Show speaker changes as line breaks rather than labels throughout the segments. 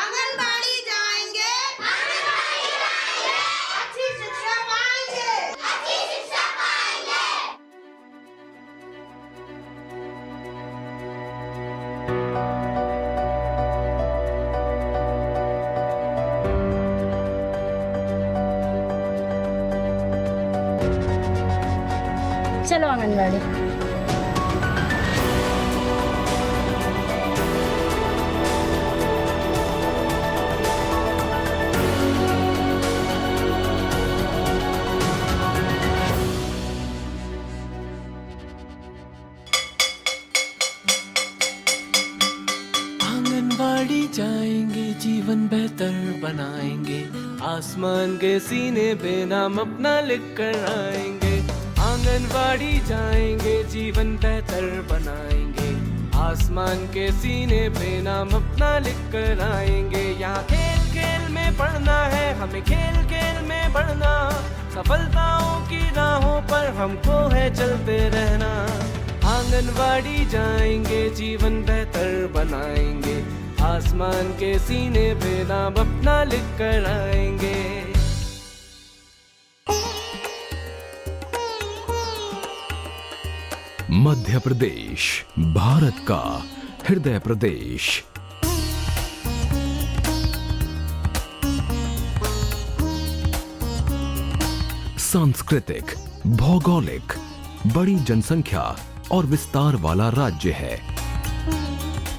आंगनबाड़ी जाएंगे, अच्छी शिक्षा पाएंगे।
चलो आंगनबाड़ी।
आंगनबाड़ी जाएंगे, जीवन बेहतर बनाएंगे, आसमान के सीने पे नाम अपना लिख कर आएंगे। आंगनबाड़ी जाएंगे, जीवन बेहतर बनाएंगे, आसमान के सीने पे नाम अपना लिख कर आएंगे। यहाँ खेल खेल में पढ़ना है, हमें खेल खेल में बढ़ना, सफलताओं की राहों पर हमको है चलते रहना। आंगनबाड़ी जाएंगे, जीवन बेहतर बनाएंगे, आसमान के सीने पे नाम अपना लिख कर आएंगे।
मध्य प्रदेश भारत का हृदय प्रदेश। सांस्कृतिक, भौगोलिक, बड़ी जनसंख्या और विस्तार वाला राज्य है।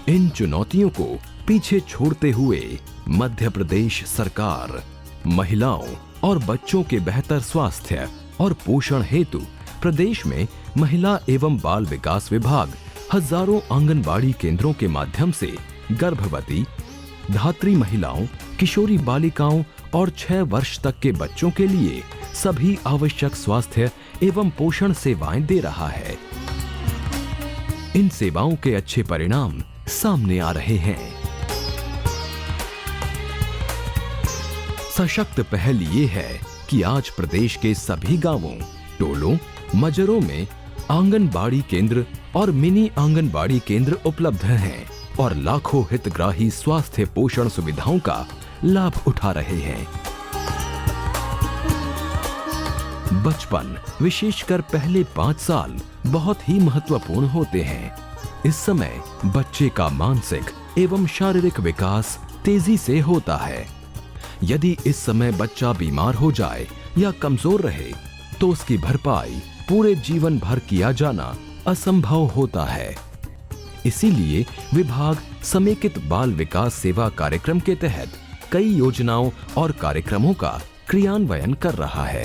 इन चुनौतियों को पीछे छोड़ते हुए मध्य प्रदेश सरकार महिलाओं और बच्चों के बेहतर स्वास्थ्य और पोषण हेतु प्रदेश में महिला एवं बाल विकास विभाग हजारों आंगनबाड़ी केंद्रों के माध्यम से गर्भवती, धात्री महिलाओं, किशोरी बालिकाओं और 6 वर्ष तक के बच्चों के लिए सभी आवश्यक स्वास्थ्य एवं पोषण सेवाएं दे रहा है। इन सेवाओं के अच्छे परिणाम सामने आ रहे हैं। सशक्त पहल ये है कि आज प्रदेश के सभी गांवों, टोलों, मजरों में आंगनबाड़ी केंद्र और मिनी आंगनबाड़ी केंद्र उपलब्ध हैं और लाखों हितग्राही स्वास्थ्य पोषण सुविधाओं का लाभ उठा रहे हैं। बचपन, विशेषकर पहले 5 साल बहुत ही महत्वपूर्ण होते हैं। इस समय बच्चे का मानसिक एवं शारीरिक विकास तेजी से होता है। यदि इस समय बच्चा बीमार हो जाए या कमजोर रहे तो उसकी भरपाई पूरे जीवन भर किया जाना असंभव होता है। इसीलिए विभाग समेकित बाल विकास सेवा कार्यक्रम के तहत कई योजनाओं और कार्यक्रमों का क्रियान्वयन कर रहा है।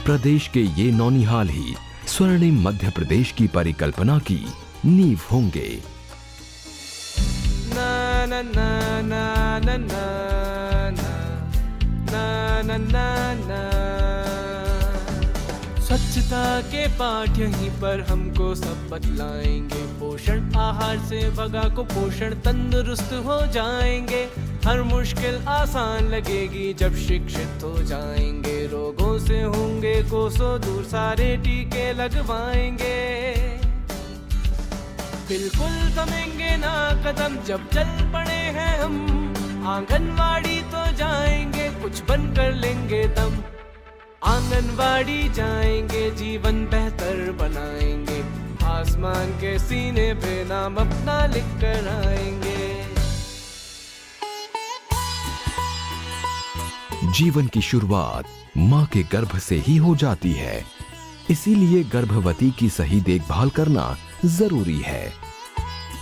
प्रदेश के ये नौनिहाल ही स्वर्णिम मध्य प्रदेश की परिकल्पना की नींव होंगे।
ना ना ना ना ना ना ना ना ना ना। स्वच्छता के पाठ यहीं पर हमको सब बतलाएंगे। पोषण आहार से भगा को पोषण तंदुरुस्त हो जाएंगे। हर मुश्किल आसान लगेगी जब शिक्षित हो जाएंगे। रोगों से होंगे कोसों दूर, सारे टीके लगवाएंगे। बिल्कुल थमेंगे ना कदम जब चल पड़े हैं हम। आंगनवाड़ी तो जाएंगे, कुछ बन कर लेंगे दम। आंगनवाड़ी जाएंगे, जीवन बेहतर बनाएंगे। आसमान के सीने पे नाम अपना लिख कर आएंगे।
जीवन की शुरुआत मां के गर्भ से ही हो जाती है, इसीलिए गर्भवती की सही देखभाल करना जरूरी है।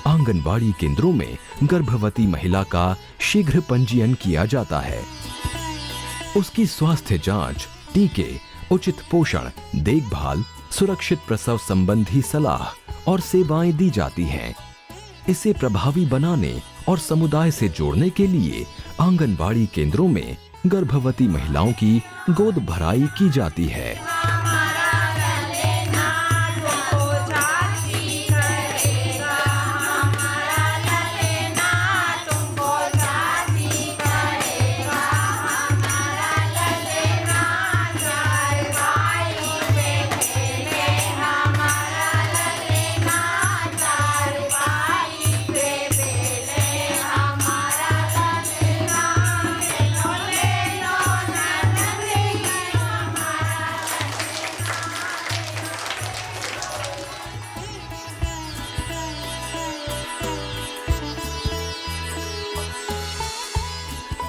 आंगनबाड़ी केंद्रों में गर्भवती महिला का शीघ्र पंजीयन किया जाता है। उसकी स्वास्थ्य जांच, टीके, उचित पोषण, देखभाल, सुरक्षित प्रसव संबंधी सलाह और सेवाएं दी जाती हैं। इसे प्रभावी बनाने और समुदाय से जोड़ने के लिए आंगनबाड़ी केंद्रों में गर्भवती महिलाओं की गोद भराई की जाती है।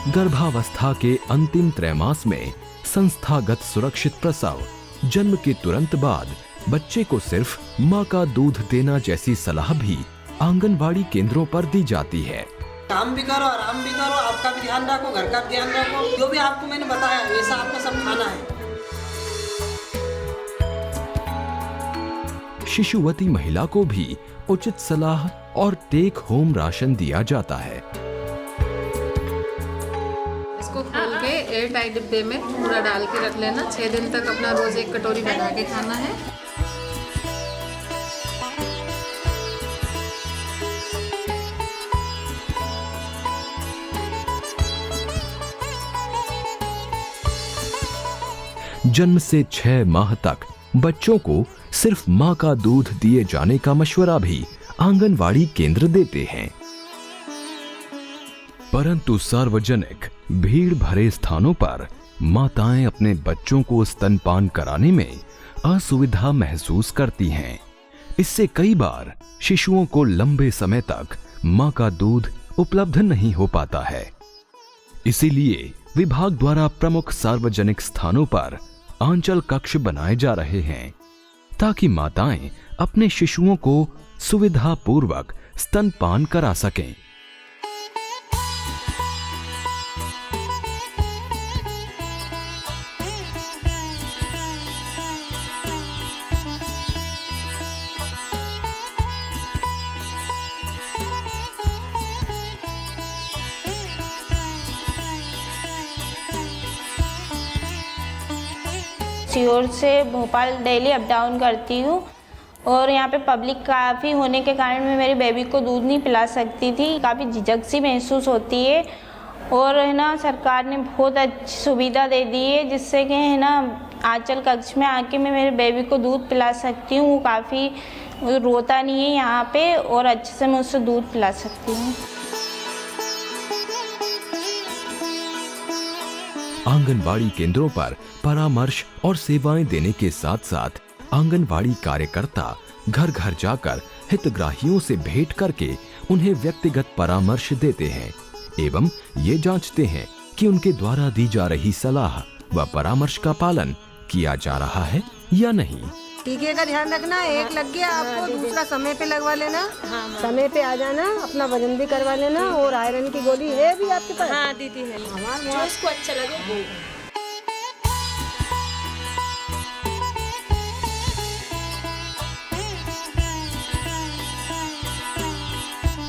गर्भावस्था के अंतिम त्रैमास में संस्थागत सुरक्षित प्रसव, जन्म के तुरंत बाद बच्चे को सिर्फ माँ का दूध देना जैसी सलाह भी आंगनबाड़ी केंद्रों पर दी जाती है।
काम भी करो, आराम भी करो, आपका भी ध्यान रखो, घर का भी ध्यान रखो, जो भी आपको मैंने बताया वैसा आपको सब खाना है।
शिशुवती महिला को भी उचित सलाह और टेक होम राशन दिया जाता है।
इसको खोल के एयर टाइट डिब्बे में पूरा डाल के रख लेना। 6 दिन तक अपना रोज एक कटोरी बना के खाना है।
जन्म से 6 माह तक बच्चों को सिर्फ माँ का दूध दिए जाने का मशवरा भी आंगनवाड़ी केंद्र देते हैं। परंतु सार्वजनिक भीड़ भरे स्थानों पर माताएं अपने बच्चों को स्तनपान कराने में असुविधा महसूस करती हैं। इससे कई बार शिशुओं को लंबे समय तक माँ का दूध उपलब्ध नहीं हो पाता है। इसीलिए विभाग द्वारा प्रमुख सार्वजनिक स्थानों पर आंचल कक्ष बनाए जा रहे हैं ताकि माताएं अपने शिशुओं को सुविधापूर्वक स्तनपान करा सकें।
सीहोर से भोपाल डेली अप डाउन करती हूँ और यहाँ पे पब्लिक काफ़ी होने के कारण मैं मेरी बेबी को दूध नहीं पिला सकती थी। काफ़ी झिझक सी महसूस होती है और है ना सरकार ने बहुत अच्छी सुविधा दे दी है जिससे कि है ना आंचल कक्ष में आके मैं मेरे बेबी को दूध पिला सकती हूँ। वो काफ़ी रोता नहीं है यहाँ पे और अच्छे से मैं उससे दूध पिला सकती हूँ।
आंगनबाड़ी केंद्रों पर परामर्श और सेवाएं देने के साथ साथ आंगनबाड़ी कार्यकर्ता घर घर जाकर हितग्राहियों से भेंट करके उन्हें व्यक्तिगत परामर्श देते हैं एवं ये जांचते हैं कि उनके द्वारा दी जा रही सलाह व परामर्श का पालन किया जा रहा है या नहीं।
टीके का ध्यान रखना, एक लग गया आपको दूसरा समय पे लगवा लेना। समय पे आ जाना, अपना वजन भी करवा लेना और आयरन की गोली है भी आपके पास?
हाँ दीदी है, जो इसको अच्छा लगे वो।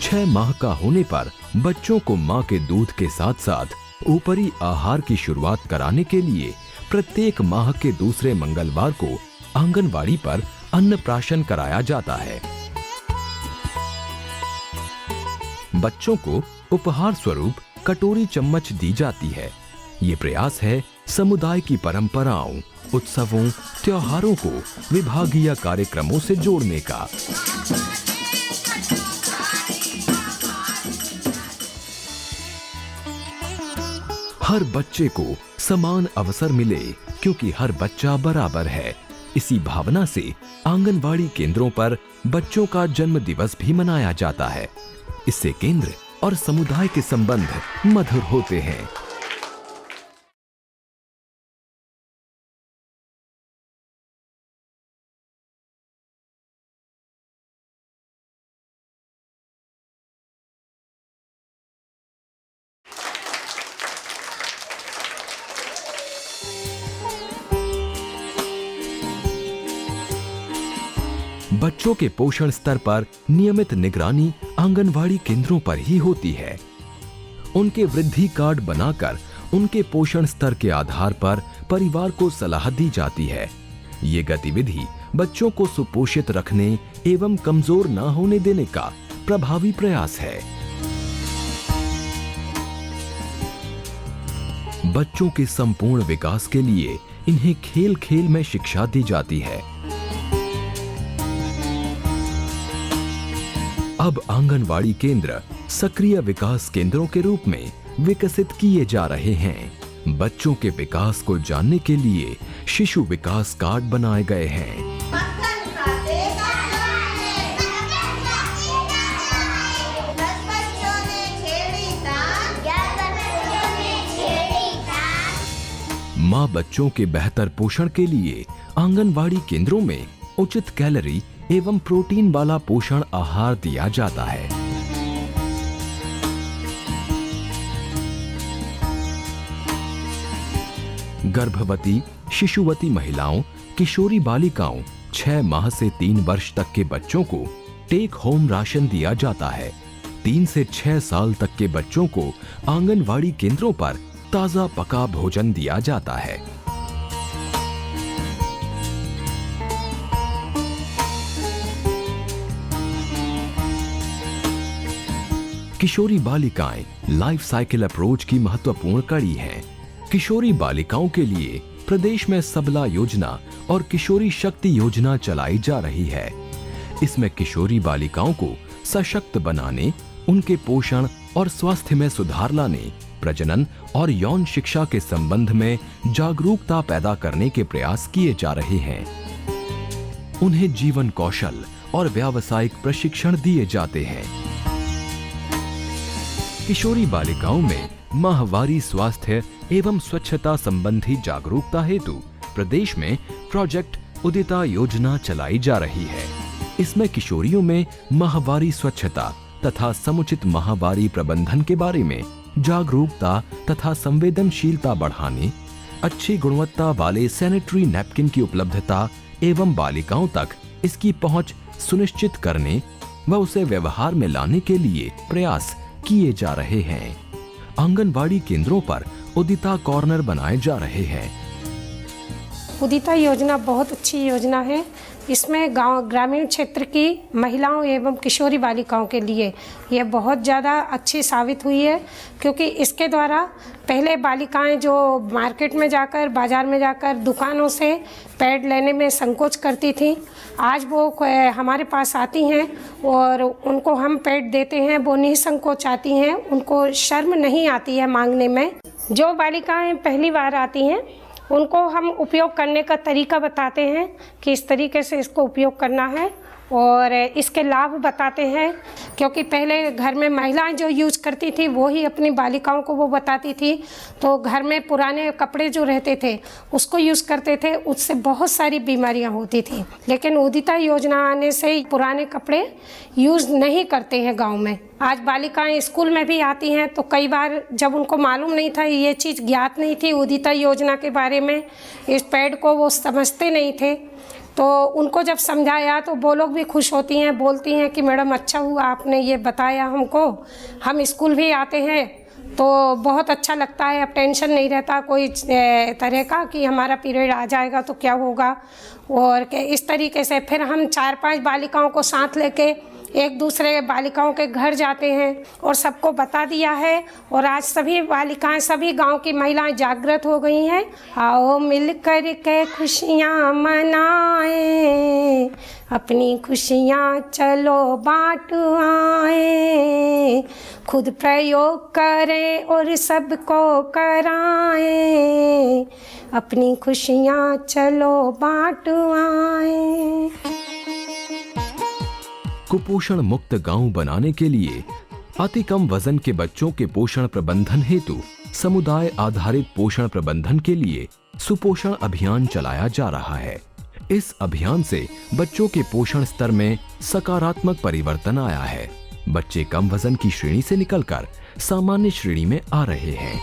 6 माह का होने पर बच्चों को मां के दूध के साथ साथ ऊपरी आहार की शुरुआत कराने के लिए प्रत्येक माह के दूसरे मंगलवार को आंगनवाड़ी पर अन्नप्राशन कराया जाता है। बच्चों को उपहार स्वरूप कटोरी चम्मच दी जाती है। ये प्रयास है समुदाय की परंपराओं, उत्सवों, त्योहारों को विभागीय कार्यक्रमों से जोड़ने का। हर बच्चे को समान अवसर मिले क्योंकि हर बच्चा बराबर है। इसी भावना से आंगनवाड़ी केंद्रों पर बच्चों का जन्म दिवस भी मनाया जाता है। इससे केंद्र और समुदाय के संबंध मधुर होते हैं। बच्चों के पोषण स्तर पर नियमित निगरानी आंगनवाड़ी केंद्रों पर ही होती है। उनके वृद्धि कार्ड बनाकर उनके पोषण स्तर के आधार पर परिवार को सलाह दी जाती है। ये गतिविधि बच्चों को सुपोषित रखने एवं कमजोर न होने देने का प्रभावी प्रयास है। बच्चों के संपूर्ण विकास के लिए इन्हें खेल खेल में शिक्षा दी जाती है। अब आंगनवाड़ी केंद्र सक्रिय विकास केंद्रों के रूप में विकसित किए जा रहे हैं। बच्चों के विकास को जानने के लिए शिशु विकास कार्ड बनाए गए हैं। माँ बच्चों के बेहतर पोषण के लिए आंगनवाड़ी केंद्रों में उचित कैलोरी एवं प्रोटीन वाला पोषण आहार दिया जाता है। गर्भवती, शिशुवती महिलाओं, किशोरी बालिकाओं, 6 माह से 3 वर्ष तक के बच्चों को टेक होम राशन दिया जाता है। 3 से 6 साल तक के बच्चों को आंगनवाड़ी केंद्रों पर ताजा पका भोजन दिया जाता है। किशोरी बालिकाएं लाइफ साइकिल अप्रोच की महत्वपूर्ण कड़ी हैं। किशोरी बालिकाओं के लिए प्रदेश में सबला योजना और किशोरी शक्ति योजना चलाई जा रही है। इसमें किशोरी बालिकाओं को सशक्त बनाने, उनके पोषण और स्वास्थ्य में सुधार लाने, प्रजनन और यौन शिक्षा के संबंध में जागरूकता पैदा करने के प्रयास किए जा रहे हैं। उन्हें जीवन कौशल और व्यावसायिक प्रशिक्षण दिए जाते हैं। किशोरी बालिकाओं में माहवारी स्वास्थ्य एवं स्वच्छता संबंधी जागरूकता हेतु प्रदेश में प्रोजेक्ट उदिता योजना चलाई जा रही है। इसमें किशोरियों में माहवारी स्वच्छता तथा समुचित माहवारी प्रबंधन के बारे में जागरूकता तथा संवेदनशीलता बढ़ाने, अच्छी गुणवत्ता वाले सैनिटरी नैपकिन की उपलब्धता एवं बालिकाओं तक इसकी पहुंच सुनिश्चित करने व उसे व्यवहार में लाने के लिए प्रयास किए जा रहे हैं। आंगनवाड़ी केंद्रों पर उदिता कॉर्नर बनाए जा रहे हैं।
उदिता योजना बहुत अच्छी योजना है। इसमें गांव ग्रामीण क्षेत्र की महिलाओं एवं किशोरी बालिकाओं के लिए यह बहुत ज़्यादा अच्छी साबित हुई है, क्योंकि इसके द्वारा पहले बालिकाएं जो मार्केट में जाकर, बाज़ार में जाकर, दुकानों से पैड लेने में संकोच करती थीं, आज वो हमारे पास आती हैं और उनको हम पैड देते हैं, वो निसंकोच आती हैं, उनको शर्म नहीं आती है मांगने में। जो बालिकाएं पहली बार आती हैं उनको हम उपयोग करने का तरीका बताते हैं कि इस तरीके से इसको उपयोग करना है और इसके लाभ बताते हैं, क्योंकि पहले घर में महिलाएं जो यूज़ करती थी वो ही अपनी बालिकाओं को वो बताती थी, तो घर में पुराने कपड़े जो रहते थे उसको यूज़ करते थे, उससे बहुत सारी बीमारियां होती थी। लेकिन उदिता योजना आने से पुराने कपड़े यूज़ नहीं करते हैं गांव में। आज बालिकाएं स्कूल में भी आती हैं तो कई बार जब उनको मालूम नहीं था, ये चीज़ ज्ञात नहीं थी उदिता योजना के बारे में, इस पैड को वो समझते नहीं थे, तो उनको जब समझाया तो वो लोग भी खुश होती हैं, बोलती हैं कि मैडम अच्छा हुआ आपने ये बताया हमको, हम स्कूल भी आते हैं तो बहुत अच्छा लगता है, अब टेंशन नहीं रहता कोई तरह का कि हमारा पीरियड आ जाएगा तो क्या होगा। और इस तरीके से फिर हम 4-5 बालिकाओं को साथ लेके एक दूसरे बालिकाओं के घर जाते हैं और सबको बता दिया है, और आज सभी बालिकाएं, सभी गांव की महिलाएं जागृत हो गई हैं। आओ मिलकर के खुशियां मनाएं, अपनी खुशियां चलो बांट आए, खुद प्रयोग करें और सबको कराएं, अपनी खुशियां चलो बांट आए।
कुपोषण मुक्त गांव बनाने के लिए अति कम वजन के बच्चों के पोषण प्रबंधन हेतु समुदाय आधारित पोषण प्रबंधन के लिए सुपोषण अभियान चलाया जा रहा है। इस अभियान से बच्चों के पोषण स्तर में सकारात्मक परिवर्तन आया है। बच्चे कम वजन की श्रेणी से निकलकर सामान्य श्रेणी में आ रहे हैं।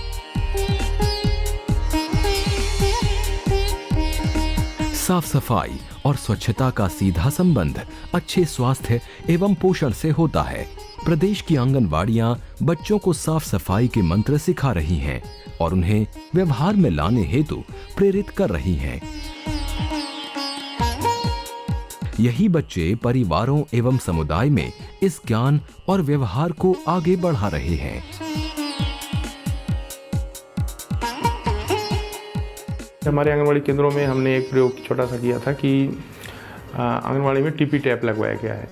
साफ सफाई और स्वच्छता का सीधा संबंध अच्छे स्वास्थ्य एवं पोषण से होता है। प्रदेश की आंगनवाड़ियां बच्चों को साफ सफाई के मंत्र सिखा रही हैं और उन्हें व्यवहार में लाने हेतु प्रेरित कर रही हैं। यही बच्चे परिवारों एवं समुदाय में इस ज्ञान और व्यवहार को आगे बढ़ा रहे हैं।
हमारे आंगनवाड़ी केंद्रों में हमने एक प्रयोग छोटा सा किया था कि आंगनवाड़ी में टीपी टैप लगवाया गया है।